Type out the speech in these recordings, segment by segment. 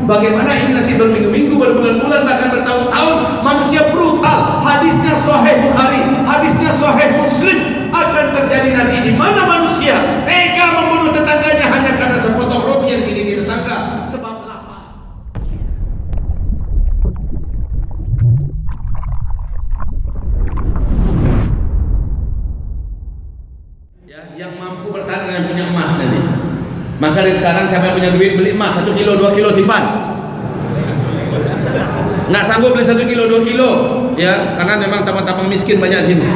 Bagaimana ini nanti berminggu-minggu, berbulan-bulan, bahkan bertahun-tahun. Manusia brutal. Hadisnya Sahih Bukhari, hadisnya Sahih Muslim. Akan terjadi nanti di mana manusia tega membunuh tetangganya hanya karena sepotong roti yang dimiliki tetangga, sebab lapar. Ya, yang mampu bertahan dengan punya emas nanti. Maka dari sekarang siapa yang punya duit beli emas 1 kilo, 2 kilo simpan. Nggak sanggup beli 1 kilo, 2 kilo, ya, karena memang tampang-tampang miskin banyak sini.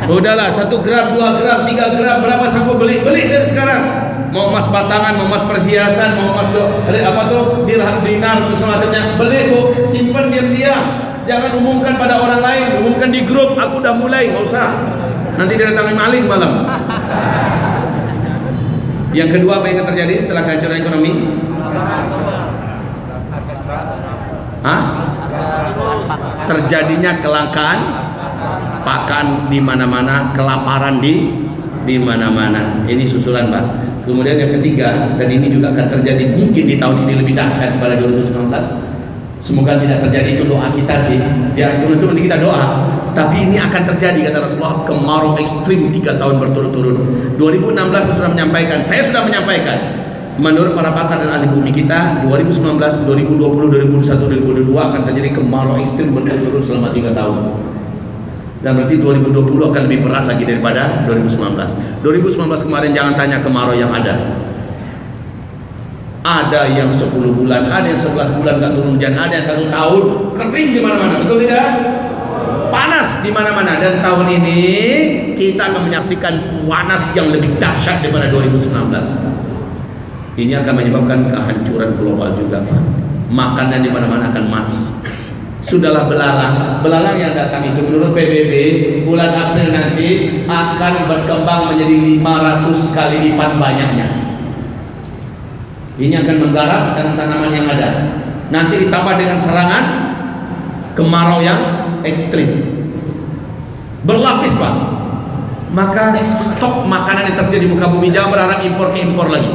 Udahlah 1 gram, 2 gram, 3 gram, berapa sanggup beli dari sekarang. Mau emas batangan, mau emas perhiasan, mau emas dirham, dinar, semacamnya, beli bu, simpan diam-diam. Jangan umumkan pada orang lain, umumkan di grup. Aku udah mulai, nggak usah. Nanti didatangi maling malam. Yang kedua, apa yang akan terjadi setelah kehancuran ekonomi? Terjadinya kelangkaan pakan di mana-mana, kelaparan di mana-mana. Ini susulan, Pak. Kemudian yang ketiga, dan ini juga akan terjadi mungkin di tahun ini lebih dahsyat pada 2019. Semoga tidak terjadi, itu doa kita sih. Ya, teman-teman kita doa. Tapi ini akan terjadi, kata Rasulullah, kemarau ekstrim 3 tahun berturut-turut. 2016 saya sudah menyampaikan, menurut para pakar dan ahli bumi kita, 2019, 2020, 2021, 2022 akan terjadi kemarau ekstrim berturut-turut selama 3 tahun. Dan berarti 2020 akan lebih berat lagi daripada 2019. 2019 kemarin jangan tanya kemarau yang ada. Ada yang 10 bulan, ada yang 11 bulan nggak turun hujan, ada yang 1 tahun kering di mana-mana, betul tidak? Panas di mana-mana. Dan tahun ini kita akan menyaksikan panas yang lebih dahsyat daripada 2019. Ini akan menyebabkan kehancuran global juga, Pak. Makanan di mana-mana akan mati. Sudahlah belalang yang datang itu menurut PBB bulan April nanti akan berkembang menjadi 500 kali lipat banyaknya. Ini akan menggarap tanaman yang ada. Nanti ditambah dengan serangan kemarau yang ekstrim, berlapis, Pak. Maka stok makanan yang tersedia di muka bumi, jangan berharap impor ke impor lagi.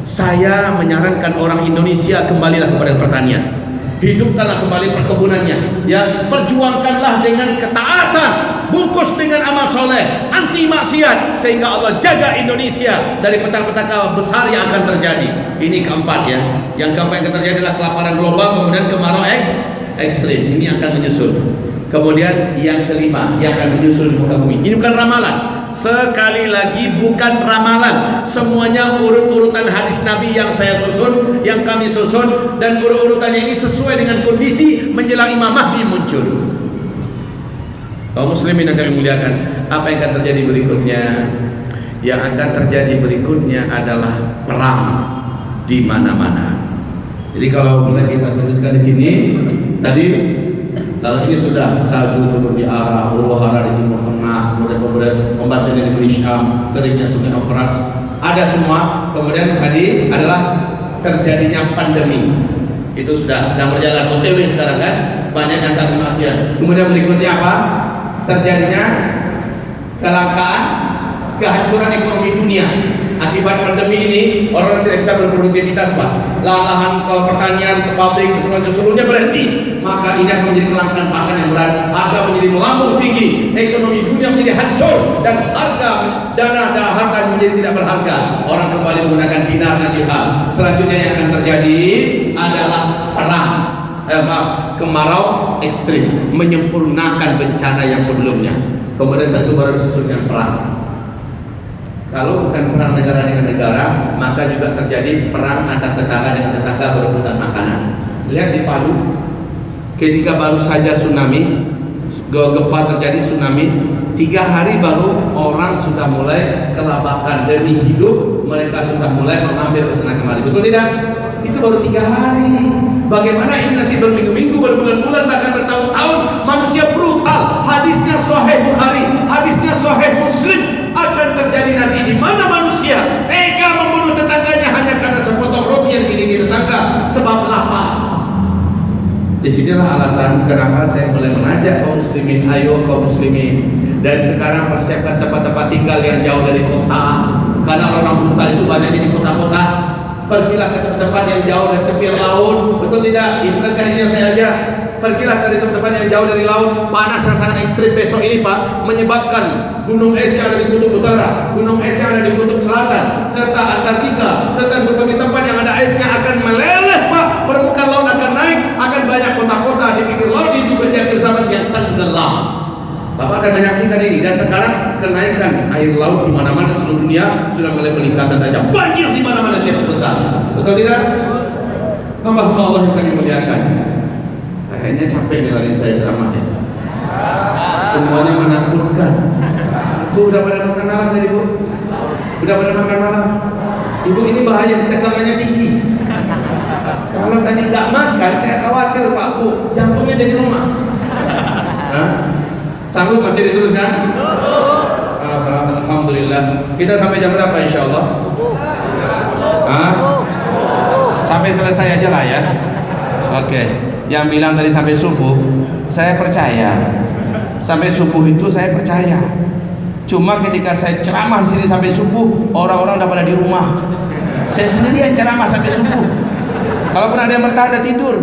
Saya menyarankan orang Indonesia kembalilah kepada pertanian. Hidupkanlah kembali perkebunannya, ya, perjuangkanlah dengan ketaatan, bungkus dengan amal soleh, anti maksiat, sehingga Allah jaga Indonesia dari petaka-petaka besar yang akan terjadi. Ini keempat, ya. Yang keempat yang akan terjadi adalah kelaparan global, kemudian kemarau ekstrim. Ini akan menyusul. Kemudian yang kelima yang akan menyusul di muka bumi. Ini bukan ramalan. Sekali lagi bukan ramalan. Semuanya urut-urutan hadis Nabi yang saya susun, yang kami susun, dan urut-urutannya ini sesuai dengan kondisi menjelang Imam Mahdi muncul. Kaum muslimin yang kami muliakan, apa yang akan terjadi berikutnya? Yang akan terjadi berikutnya adalah perang di mana-mana. Jadi kalau bisa kita tuliskan di sini, tadi kalau ini sudah salju turun di arah huru-hara di timur tengah, kemudian pembacaan di Syam, keringnya Sungai Euphrates, ada semua. Kemudian tadi adalah terjadinya pandemi, itu sudah sedang berjalan, OTW sekarang kan, banyak yang angka kematian. Kemudian berikutnya apa? Terjadinya kelangkaan, kehancuran ekonomi dunia. Akibat pandemi ini orang tidak bisa berproduktivitas, Pak. Lahan ke pertanian, ke pabrik, ke seluruhnya berhenti. Maka ini akan menjadi kelangkaan pakan yang berat. Harga menjadi melambung tinggi. Ekonomi dunia menjadi hancur dan harta menjadi tidak berharga. Orang kembali menggunakan dinar dan dirham. Selanjutnya yang akan terjadi adalah perang. Kemarau ekstrim, menyempurnakan bencana yang sebelumnya. Kemudian satu baru disusulkan perang. Kalau bukan perang negara dengan negara, maka juga terjadi perang antar tetangga dengan tetangga berebutan makanan. Lihat di Palu, ketika baru saja tsunami, gempa terjadi tsunami, 3 hari baru orang sudah mulai kelabakan demi hidup, mereka sudah mulai mengambil kesana kemari. Betul tidak? Itu baru 3 hari. Bagaimana ini nanti berminggu-minggu, berbulan-bulan, bahkan bertahun-tahun. Manusia brutal. Hadisnya Sahih Bukhari, hadisnya Sahih Muslim. Akan terjadi nanti di mana manusia tega membunuh tetangganya hanya karena sepotong roti yang dimiliki tetangga, sebab lapar. Disinilah alasan kenapa saya mulai mengajak kaum muslimin, ayo kaum muslimin, dan sekarang persiapkan tempat-tempat tinggal yang jauh dari kota, karena orang brutal itu banyaknya di kota-kota. Pergilah ke tempat yang jauh dari tepi laut. Betul tidak? Bukankah ini yang saya ajak? Pergilah ke tempat yang jauh dari laut. Panas yang sangat ekstrim besok ini Pak, menyebabkan gunung es yang ada di kutub utara, gunung es yang ada di kutub selatan, serta Antartika, serta berbagai tempat yang ada esnya akan meleleh Pak. Permukaan laut akan naik, akan banyak kota-kota di pinggir laut itu di akhir zaman yang tenggelam. Bapak akan menyaksikan ini. Dan sekarang kenaikan air laut di mana-mana seluruh dunia sudah mulai peningkatan tajam. Banjir di mana-mana tiap sebentar. Betul tidak? Hamba-hamba Allah yang kami muliakan. Kayaknya capek ngelarin saya ceramah ya. Semuanya menakutkan. Bu, udah pada makan malam tadi Bu? Udah pada makan malam? Ibu, ini bahaya, tegangannya tinggi. Kalau tadi nggak makan, saya khawatir Pak Bu, jantungnya jadi lemah. Sanggup masih diteruskan? Alhamdulillah. Kita sampai jam berapa insya Allah? Sampai selesai aja lah ya. Oke. Yang bilang tadi sampai subuh, saya percaya. Sampai subuh itu saya percaya. Cuma ketika saya ceramah di sini sampai subuh, orang-orang udah pada di rumah. Saya sendiri yang ceramah sampai subuh. Kalaupun ada yang bertahan, ada tidur.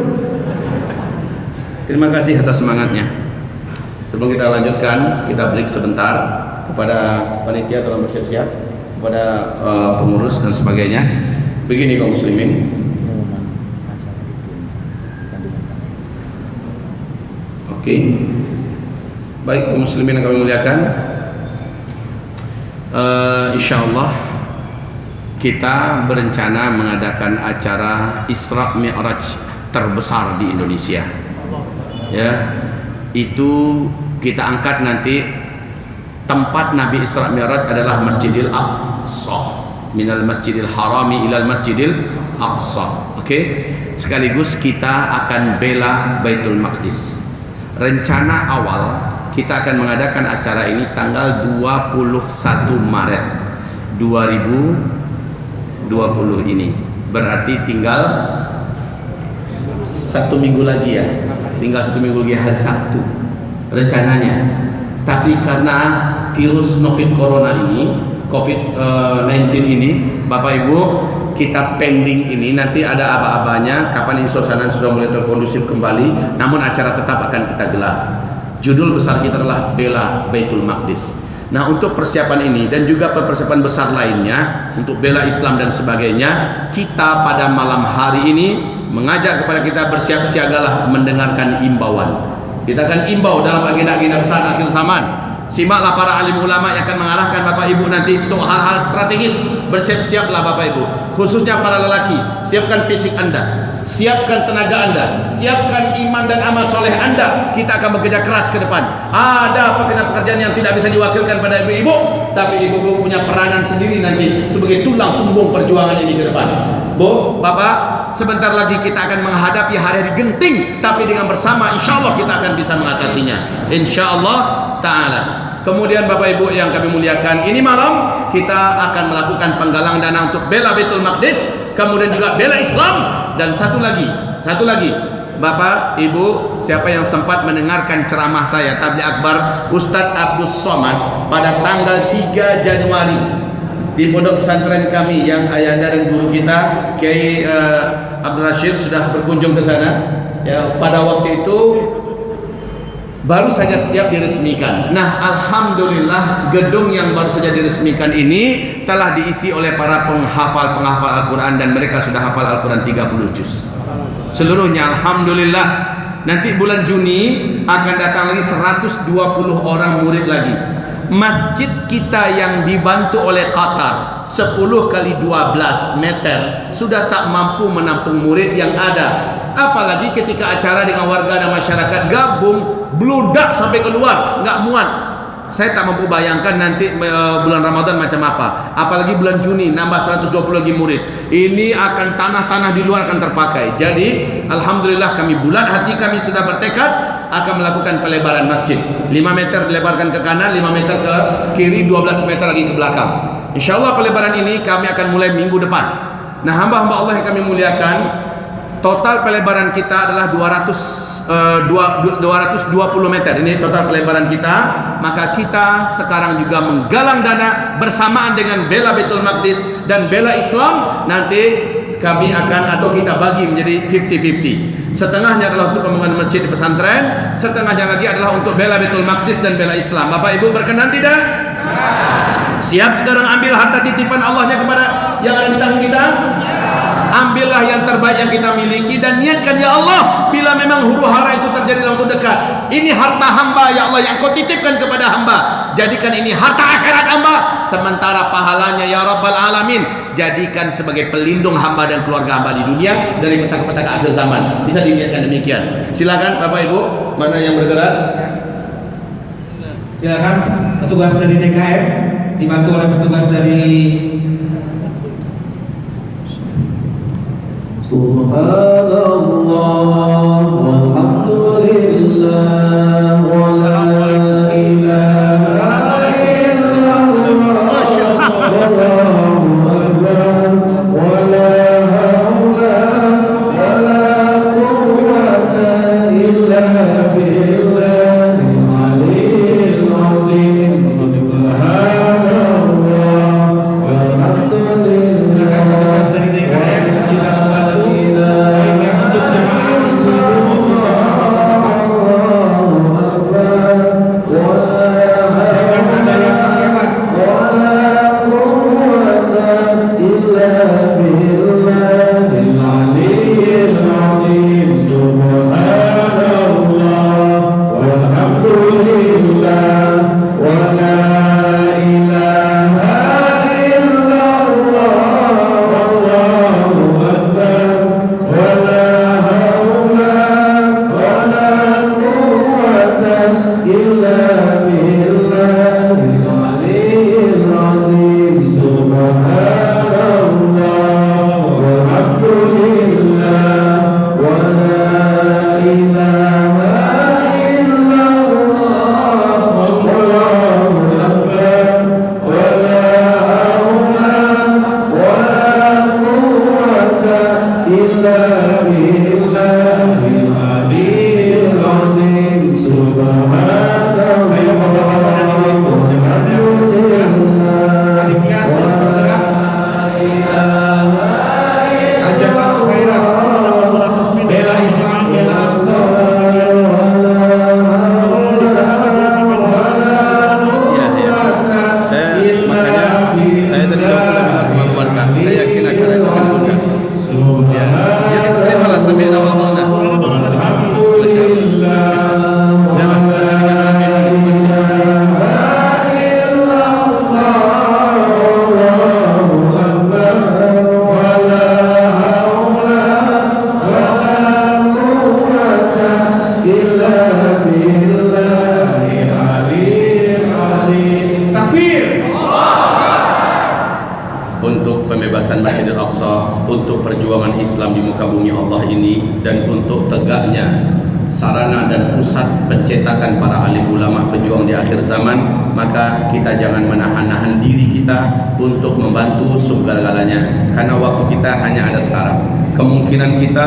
Terima kasih atas semangatnya. Sebelum kita lanjutkan, kita break sebentar kepada panitia tolong bersiap-siap, kepada pengurus dan sebagainya. Begini kaum muslimin. Oke. Baik kaum muslimin yang kami muliakan. Insyaallah kita berencana mengadakan acara Isra Mi'raj terbesar di Indonesia. Ya. Itu kita angkat nanti tempat Nabi Isra Mi'raj adalah Masjidil Aqsa, minal Masjidil Harami ilal Masjidil Aqsa. Oke. Sekaligus kita akan bela Baitul Maqdis. Rencana awal kita akan mengadakan acara ini tanggal 21 Maret 2020 ini. Berarti tinggal 1 minggu lagi ya. Tinggal 1 minggu lagi hari Sabtu rencananya. Tapi karena virus Corona ini, COVID-19 ini, Bapak Ibu, kita pending ini. Nanti ada aba-abanya kapan ini suasana sudah mulai terkondusif kembali. Namun acara tetap akan kita gelar. Judul besar kita adalah Bela Baitul Maqdis. Nah, untuk persiapan ini dan juga persiapan besar lainnya untuk bela Islam dan sebagainya, kita pada malam hari ini mengajak kepada kita bersiap-siagalah mendengarkan imbauan. Kita akan imbau dalam agenda-agenda besar akhir zaman. Simaklah para alim ulama yang akan mengarahkan Bapak Ibu nanti untuk hal-hal strategis. Bersiap-siaplah Bapak Ibu, khususnya para lelaki. Siapkan fisik Anda, siapkan tenaga Anda, siapkan iman dan amal soleh Anda. Kita akan bekerja keras ke depan. Ada pekerjaan-pekerjaan yang tidak bisa diwakilkan pada ibu-ibu, tapi ibu-ibu punya peranan sendiri nanti sebagai tulang punggung perjuangan ini ke depan. Bu, Bapak, sebentar lagi kita akan menghadapi hari-hari genting, tapi dengan bersama insya Allah kita akan bisa mengatasinya, insya Allah ta'ala. Kemudian Bapak Ibu yang kami muliakan, ini malam kita akan melakukan penggalang dana untuk bela Baitul Maqdis, kemudian juga bela Islam. Dan satu lagi Bapak Ibu, siapa yang sempat mendengarkan ceramah saya Tabligh Akbar Ustadz Abdus Somad pada tanggal 3 Januari di pondok pesantren kami yang ayahanda dan guru kita Kiai Abdul Rashid sudah berkunjung ke sana ya. Pada waktu itu baru saja siap diresmikan. Nah, alhamdulillah gedung yang baru saja diresmikan ini telah diisi oleh para penghafal Al-Quran dan mereka sudah hafal Al-Quran 30 juz seluruhnya, alhamdulillah. Nanti bulan Juni akan datang lagi 120 orang murid lagi. Masjid kita yang dibantu oleh Qatar 10 kali 12 meter sudah tak mampu menampung murid yang ada. Apalagi ketika acara dengan warga dan masyarakat gabung, bludak sampai keluar, nggak muat. Saya tak mampu bayangkan nanti bulan Ramadan macam apa. Apalagi bulan Juni nambah 120 lagi murid. Ini akan tanah-tanah di luar akan terpakai. Jadi alhamdulillah kami bulat hati, kami sudah bertekad akan melakukan pelebaran masjid. 5 meter dilebarkan ke kanan, 5 meter ke kiri, 12 meter lagi ke belakang. Insya Allah pelebaran ini kami akan mulai minggu depan. Nah, hamba-hamba Allah yang kami muliakan, total pelebaran kita adalah 220 meter. Ini total pelebaran kita. Maka kita sekarang juga menggalang dana bersamaan dengan bela Baitul Maqdis dan bela Islam. Nanti kami akan atau kita bagi menjadi 50-50. Setengahnya adalah untuk pembangunan masjid di pesantren, setengahnya lagi adalah untuk bela Baitul Maqdis dan bela Islam. Bapak Ibu berkenan tidak? Siap sekarang ambil harta titipan Allahnya kepada yang ada di tangan kita? Ambillah yang terbaik yang kita miliki dan niatkan, ya Allah, bila memang huru-hara itu terjadi dalam waktu dekat, ini harta hamba ya Allah yang kau titipkan kepada hamba, jadikan ini harta akhirat hamba, sementara pahalanya ya Rabbal Alamin jadikan sebagai pelindung hamba dan keluarga hamba di dunia dari petaka-petaka akhir zaman. Bisa diniatkan demikian. Silakan Bapak Ibu, mana yang bergerak? Silakan petugas dari DKM dibantu oleh petugas dari Subhanallah walhamdulillah wa la ilaha illallah Allahu akbar wa la haula wa la quwwata illa billahil aliyyil azim. Subhanallah walhamdulillah dari DKM kita membantu baik yang untuk jemaah pembebasan Masjidil Aqsa, untuk perjuangan Islam di muka bumi Allah ini, dan untuk tegaknya sarana dan pusat pencetakan para alim ulama pejuang di akhir zaman, maka kita jangan menahan-nahan diri kita untuk membantu segala-galanya, karena waktu kita hanya ada sekarang. Kemungkinan kita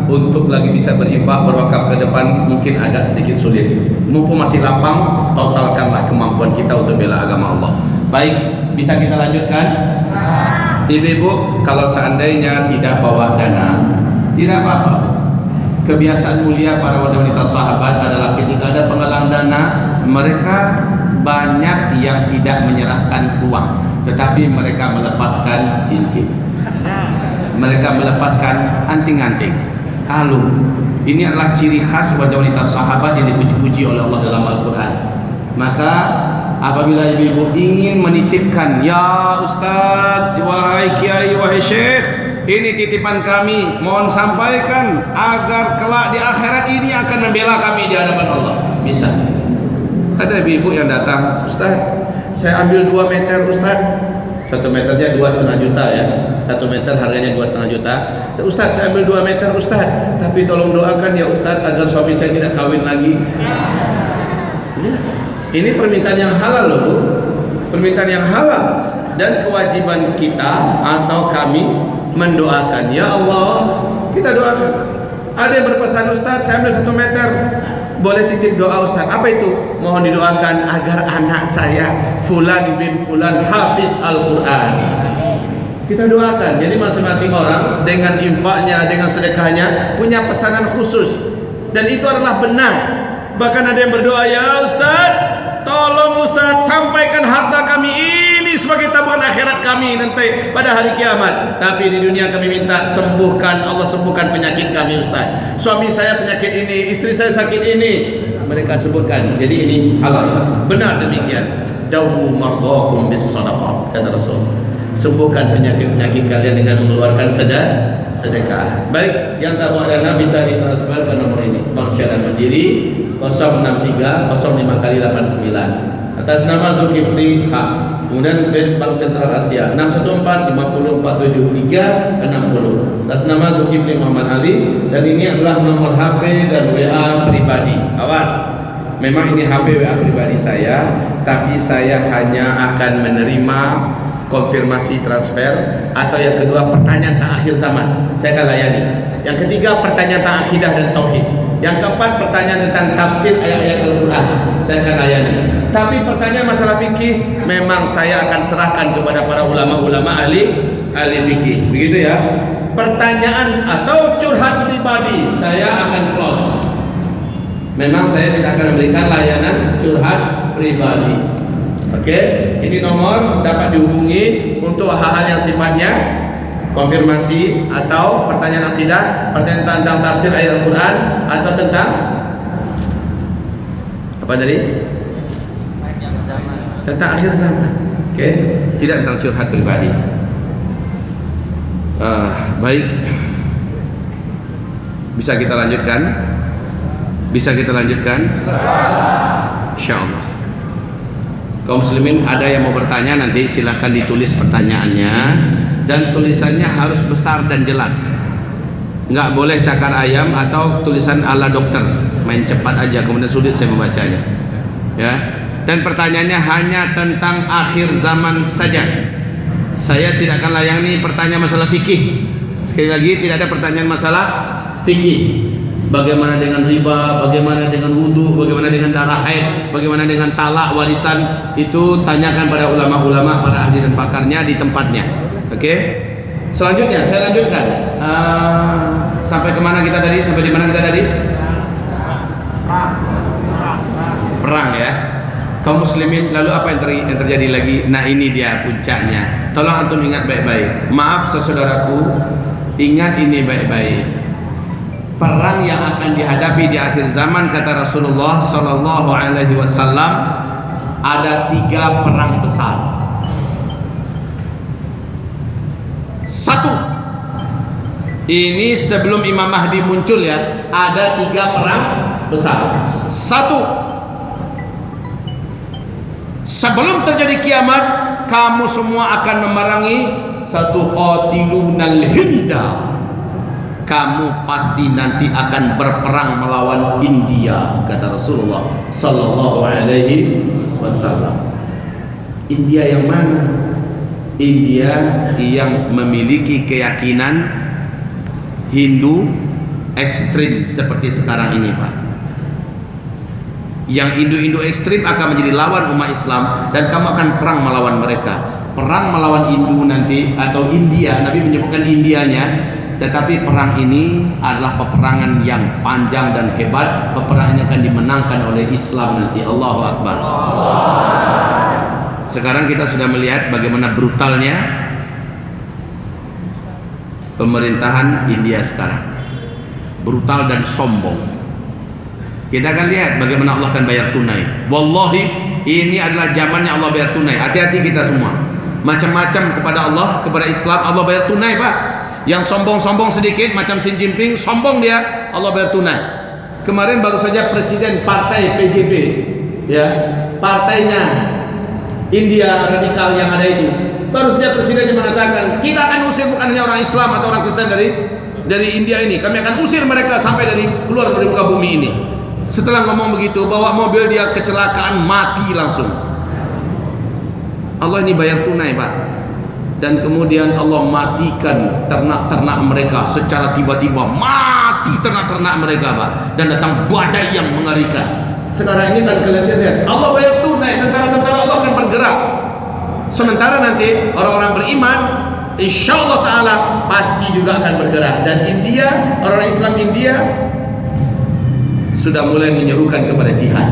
untuk lagi bisa berinfak, berwakaf ke depan mungkin agak sedikit sulit. Mumpung masih lapang, totalkanlah kemampuan kita untuk bela agama Allah. Baik, bisa kita lanjutkan? Ibu-ibu, kalau seandainya tidak bawa dana, tidak apa-apa. Kebiasaan mulia para wanita sahabat adalah ketika ada penggalang dana, mereka banyak yang tidak menyerahkan uang, tetapi mereka melepaskan cincin, mereka melepaskan anting-anting, kalung. Ini adalah ciri khas wanita sahabat yang dipuji-puji oleh Allah dalam Al-Quran. Maka apabila ibu-ibu ingin menitipkan, ya Ustaz, wahai Kiai, wahai Syekh, ini titipan kami, mohon sampaikan agar kelak di akhirat ini akan membela kami di hadapan Allah, bisa. Ada ibu-ibu yang datang, Ustaz, saya ambil 2 meter Ustaz, 1 meternya 2,5 juta ya, 1 meter harganya 2,5 juta. Ustaz, saya ambil 2 meter Ustaz, tapi tolong doakan ya Ustaz agar suami saya tidak kawin lagi. Ya. Ini permintaan yang halal loh Bu, permintaan yang halal, dan kewajiban kita atau kami mendoakan. Ya Allah, kita doakan. Ada yang berpesan, Ustaz, saya ambil 1 meter, boleh titip doa Ustaz. Apa itu? Mohon didoakan agar anak saya Fulan bin Fulan hafiz Al-Quran. Kita doakan. Jadi masing-masing orang dengan infaknya, dengan sedekahnya punya pesanan khusus, dan itu adalah benar. Bahkan ada yang berdoa, ya Ustaz, tolong Ustaz sampaikan harta kami ini sebagai tabungan akhirat kami nanti pada hari kiamat. Tapi di dunia kami minta sembuhkan, Allah sembuhkan penyakit kami Ustaz. Suami saya penyakit ini, istri saya sakit ini. Mereka sebutkan. Jadi ini halal. Benar demikian. Dawu mardakum bis sadaqah, kata Rasul. Sembuhkan penyakit-penyakit kalian dengan mengeluarkan sedekah. Baik, yang tak mau dana bisa ditransfer ke nomor ini. Bank Syariah Mandiri 063 05 kali 89 atas nama Zulkifli H. Kemudian Bank Sentral Asia 614 50 473 60 atas nama Zulkifli Muhammad Ali. Dan ini adalah nomor HP dan WA pribadi. Awas, memang ini HP WA pribadi saya, tapi saya hanya akan menerima konfirmasi transfer, atau yang kedua pertanyaan tentang akhir zaman saya akan layani. Yang ketiga pertanyaan tentang akidah dan tauhid. Yang keempat pertanyaan tentang tafsir ayat-ayat Al-Quran saya akan layani. Tapi pertanyaan masalah fikih memang saya akan serahkan kepada para ulama-ulama ahli fikih. Begitu ya. Pertanyaan atau curhat pribadi saya akan close. Memang saya tidak akan memberikan layanan curhat pribadi. Oke, ini nomor dapat dihubungi untuk hal-hal yang sifatnya konfirmasi atau pertanyaan akidah, pertanyaan tentang tafsir ayat Al-Quran, atau tentang apa tadi? Tentang akhir zaman. Oke, tidak tentang curhat pribadi. Baik, bisa kita lanjutkan? Bisa kita lanjutkan? Insyaallah. Kaum muslimin, ada yang mau bertanya nanti silahkan ditulis pertanyaannya, dan tulisannya harus besar dan jelas. Nggak boleh cakar ayam atau tulisan ala dokter, main cepat aja kemudian sulit saya membacanya. Ya. Dan pertanyaannya hanya tentang akhir zaman saja. Saya tidak akan layani pertanyaan masalah fikih. Sekali lagi, tidak ada pertanyaan masalah fikih. Bagaimana dengan riba, bagaimana dengan wudu, bagaimana dengan darah haid, bagaimana dengan talak, warisan, itu tanyakan pada ulama-ulama, para ahli dan pakarnya di tempatnya. Oke? Selanjutnya saya lanjutkan. Sampai kemana kita tadi? Sampai di mana kita tadi? Perang ya. Kaum muslimin, lalu apa yang terjadi lagi? Nah, ini dia puncaknya. Tolong antum ingat baik-baik. Maaf saudaraku, ingat ini baik-baik. Perang yang akan dihadapi di akhir zaman, kata Rasulullah sallallahu alaihi wasallam, ada 3 perang besar. Satu, ini sebelum Imam Mahdi muncul ya, ada 3 perang besar. Satu, sebelum terjadi kiamat, kamu semua akan memerangi satu qatilunal hinda. Kamu pasti nanti akan berperang melawan India, kata Rasulullah sallallahu alaihi wasallam. India yang mana? India yang memiliki keyakinan Hindu ekstrim seperti sekarang ini, Pak. Yang Hindu ekstrim akan menjadi lawan umat Islam, dan kamu akan perang melawan mereka. Perang melawan Hindu nanti, atau India, Nabi menyebutkan Indianya. Tetapi perang ini adalah peperangan yang panjang dan hebat. Peperangan ini akan dimenangkan oleh Islam nanti. Allahu Akbar. Sekarang kita sudah melihat bagaimana brutalnya pemerintahan India sekarang. Brutal dan sombong. Kita akan lihat bagaimana Allah akan bayar tunai. Wallahi, ini adalah zamannya Allah bayar tunai. Hati-hati kita semua. Macam-macam kepada Allah, kepada Islam, Allah bayar tunai, Pak. Yang sombong-sombong sedikit macam Xi Jinping, sombong dia, Allah bayar tunai. Kemarin baru saja presiden partai PJP, ya, partainya India radikal yang ada itu, baru saja presiden mengatakan kita akan usir bukan hanya orang Islam atau orang Kristen dari India ini, kami akan usir mereka sampai keluar dari muka bumi ini. Setelah ngomong begitu, bawa mobil dia kecelakaan, mati langsung. Allah ini bayar tunai, Pak. Dan kemudian Allah matikan ternak-ternak mereka secara tiba-tiba, mati ternak-ternak mereka, Pak. Dan datang badai yang mengerikan. Sekarang ini kan kalian lihat, Allah bayar tunai, tentara-tentara Allah akan bergerak. Sementara nanti orang-orang beriman insyaallah taala pasti juga akan bergerak. Dan India, orang Islam India sudah mulai menyerukan kepada jihad.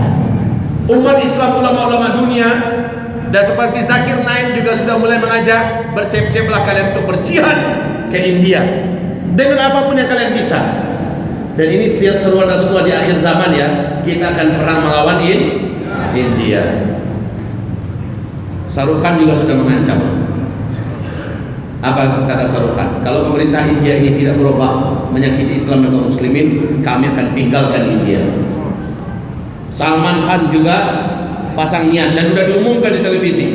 Umat Islam, ulama-ulama dunia dan seperti Zakir Naik juga sudah mulai mengajak, bersiap-siaplah kalian untuk berjihad ke India dengan apapun yang kalian bisa. Dan ini seruan Rasulullah di akhir zaman ya, kita akan perang melawan India. Saruhan juga sudah mengancam. Apa kata Saruhan? Kalau pemerintah India ini tidak berubah menyakiti Islam dan kaum muslimin, kami akan tinggalkan India. Salman Khan juga pasang niat dan sudah diumumkan di televisi,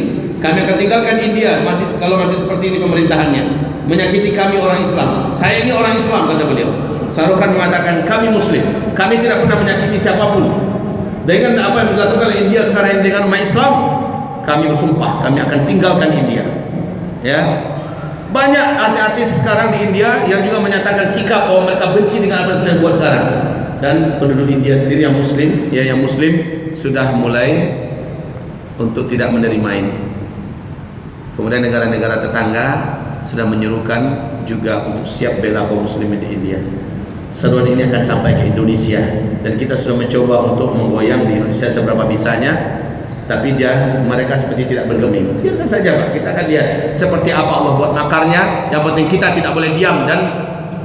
kami akan tinggalkan India kalau masih seperti ini pemerintahannya, menyakiti kami orang Islam. Saya ini orang Islam, kata beliau. Saruhan mengatakan kami muslim, kami tidak pernah menyakiti siapapun. Dengan apa yang dilakukan oleh India sekarang ini dengan umat Islam, kami bersumpah kami akan tinggalkan India. Ya, banyak artis-artis sekarang di India yang juga menyatakan sikap bahwa mereka benci dengan apa yang sedang buat sekarang. Dan penduduk India sendiri yang muslim, ya yang muslim sudah mulai untuk tidak menerima ini. Kemudian negara-negara tetangga sudah menyerukan juga untuk siap bela kaum muslimin di India. Seruan ini akan sampai ke Indonesia dan kita sudah mencoba untuk menggoyang di Indonesia seberapa bisanya, tapi mereka seperti tidak bergeming. Biarkan saja Pak, kita akan lihat seperti apa Allah buat makarnya. Yang penting kita tidak boleh diam dan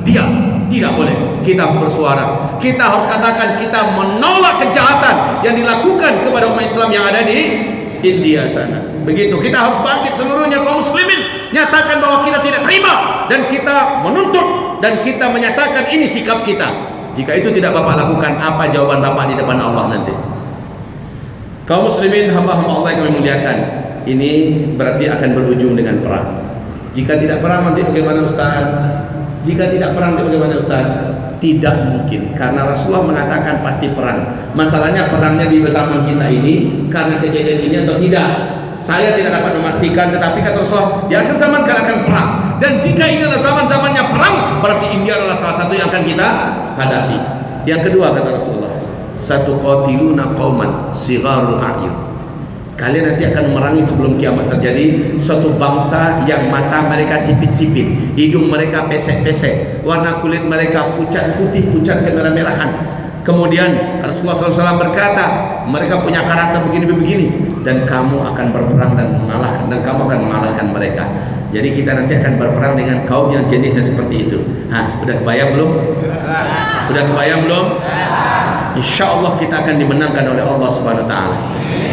diam, tidak boleh. Kita harus bersuara. Kita harus katakan kita menolak kejahatan yang dilakukan kepada umat Islam yang ada di India sana. Begitu, kita harus bangkit seluruhnya kaum muslimin, nyatakan bahwa kita tidak terima dan kita menuntut dan kita menyatakan ini sikap kita. Jika itu tidak Bapak lakukan, apa jawaban Bapak di depan Allah nanti? Kaum muslimin, hamba-hamba Allah yang kami muliakan, ini berarti akan berujung dengan perang. Jika tidak perang nanti bagaimana Ustaz? Jika tidak perang nanti bagaimana Ustaz? Tidak mungkin, karena Rasulullah mengatakan pasti perang. Masalahnya perangnya di zaman kita ini karena kejadian ini atau tidak, saya tidak dapat memastikan. Tetapi kata Rasulullah, di akhir zaman akan perang. Dan jika ini adalah zaman-zamannya perang, berarti India adalah salah satu yang akan kita hadapi. Yang kedua kata Rasulullah, satu qatiluna qauman sigharul a'yun. Kalian nanti akan memerangi sebelum kiamat terjadi suatu bangsa yang mata mereka sipit-sipit, hidung mereka pesek-pesek, warna kulit mereka pucat putih, pucat kemerah-merahan. Kemudian Rasulullah SAW berkata, mereka punya karakter begini-begini, dan kamu akan berperang dan mengalahkan, dan kamu akan mengalahkan mereka. Jadi kita nanti akan berperang dengan kaum yang jenisnya seperti itu. Udah kebayang belum? Udah kebayang belum? Insya Allah kita akan dimenangkan oleh Allah Subhanahu Wa Taala.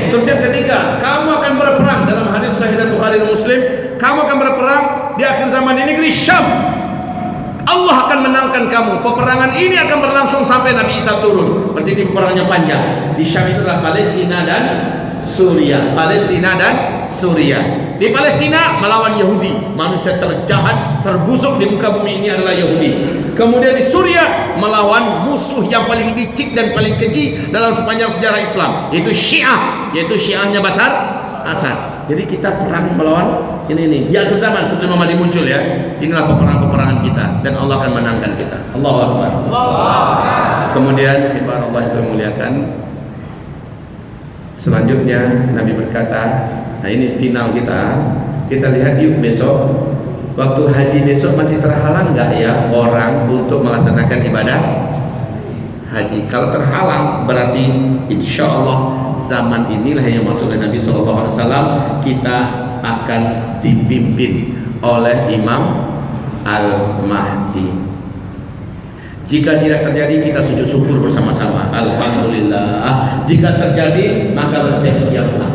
Terus yang ketiga, kamu akan berperang dalam hadis Sahih dan Bukhari dan Muslim. Kamu akan berperang di akhir zaman di negeri Syam. Allah akan menangkan kamu. Peperangan ini akan berlangsung sampai Nabi Isa turun. Berarti ini peperangannya panjang. Di Syam itu adalah Palestina dan Suria. Palestina dan Suria. Di Palestina melawan Yahudi, manusia terjahat, terbusuk di muka bumi ini adalah Yahudi. Kemudian di Suria melawan musuh yang paling licik dan paling keji dalam sepanjang sejarah Islam, yaitu Syiah, yaitu Syiahnya Bashar Asad. Jadi kita perang melawan ini di akhir zaman sebelum Mahdi muncul ya. Inilah peperangan kita dan Allah akan menangkan kita. Allahu Akbar. Kemudian ibarat Allah yang dimuliakan, selanjutnya Nabi berkata, nah ini final kita. Kita lihat yuk besok, waktu haji besok masih terhalang nggak ya orang untuk melaksanakan ibadah haji? Kalau terhalang berarti insya Allah zaman inilah yang maksud Nabi SAW, kita akan dipimpin oleh Imam Al-Mahdi. Jika tidak terjadi, kita sujud syukur bersama-sama, alhamdulillah. Jika terjadi, maka bersiap-siaplah,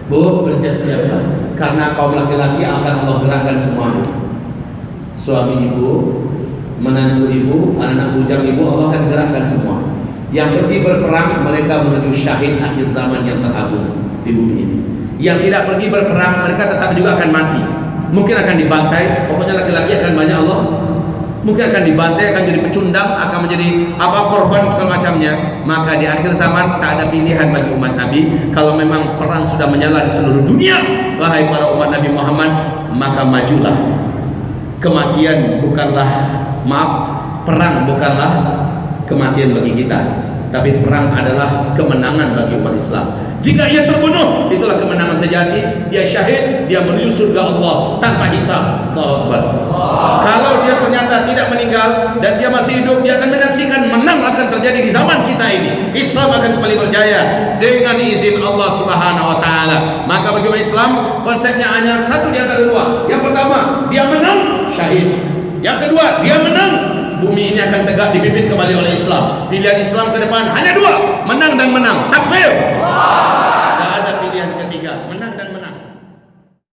Bu, bersiap-siaplah, karena kaum laki-laki akan Allah gerakkan semuanya. Suami ibu, menantu ibu, anak bujang ibu, Allah akan gerakkan semua. Yang pergi berperang, mereka menuju syahid akhir zaman yang teragung di bumi ini. Yang tidak pergi berperang, mereka tetap juga akan mati. Mungkin akan dibantai, pokoknya laki-laki akan banyak Allah. Mungkin akan dibantai, akan jadi pecundang, akan menjadi korban segala macamnya. Maka di akhir zaman tak ada pilihan bagi umat Nabi. Kalau memang perang sudah menyala di seluruh dunia, wahai para umat Nabi Muhammad, maka majulah. Kematian bukanlah, perang bukanlah kematian bagi kita, tapi perang adalah kemenangan bagi umat Islam. Jika ia terbunuh, itulah kemenangan sejati. Dia syahid, dia menuju surga Allah tanpa hisab. Allahu Akbar. Kalau dia ternyata tidak meninggal dan dia masih hidup, dia akan menyaksikan menang akan terjadi di zaman kita ini. Islam akan kembali berjaya dengan izin Allah Subhanahu wa taala. Maka bagi umat Islam, konsepnya hanya satu di antara dua. Yang pertama, dia menang, syahid. Yang kedua, dia menang, bumi ini akan tegak dipimpin kembali oleh Islam. Pilihan Islam ke depan hanya dua, menang dan menang. Takbir. Tak ada pilihan ketiga. Menang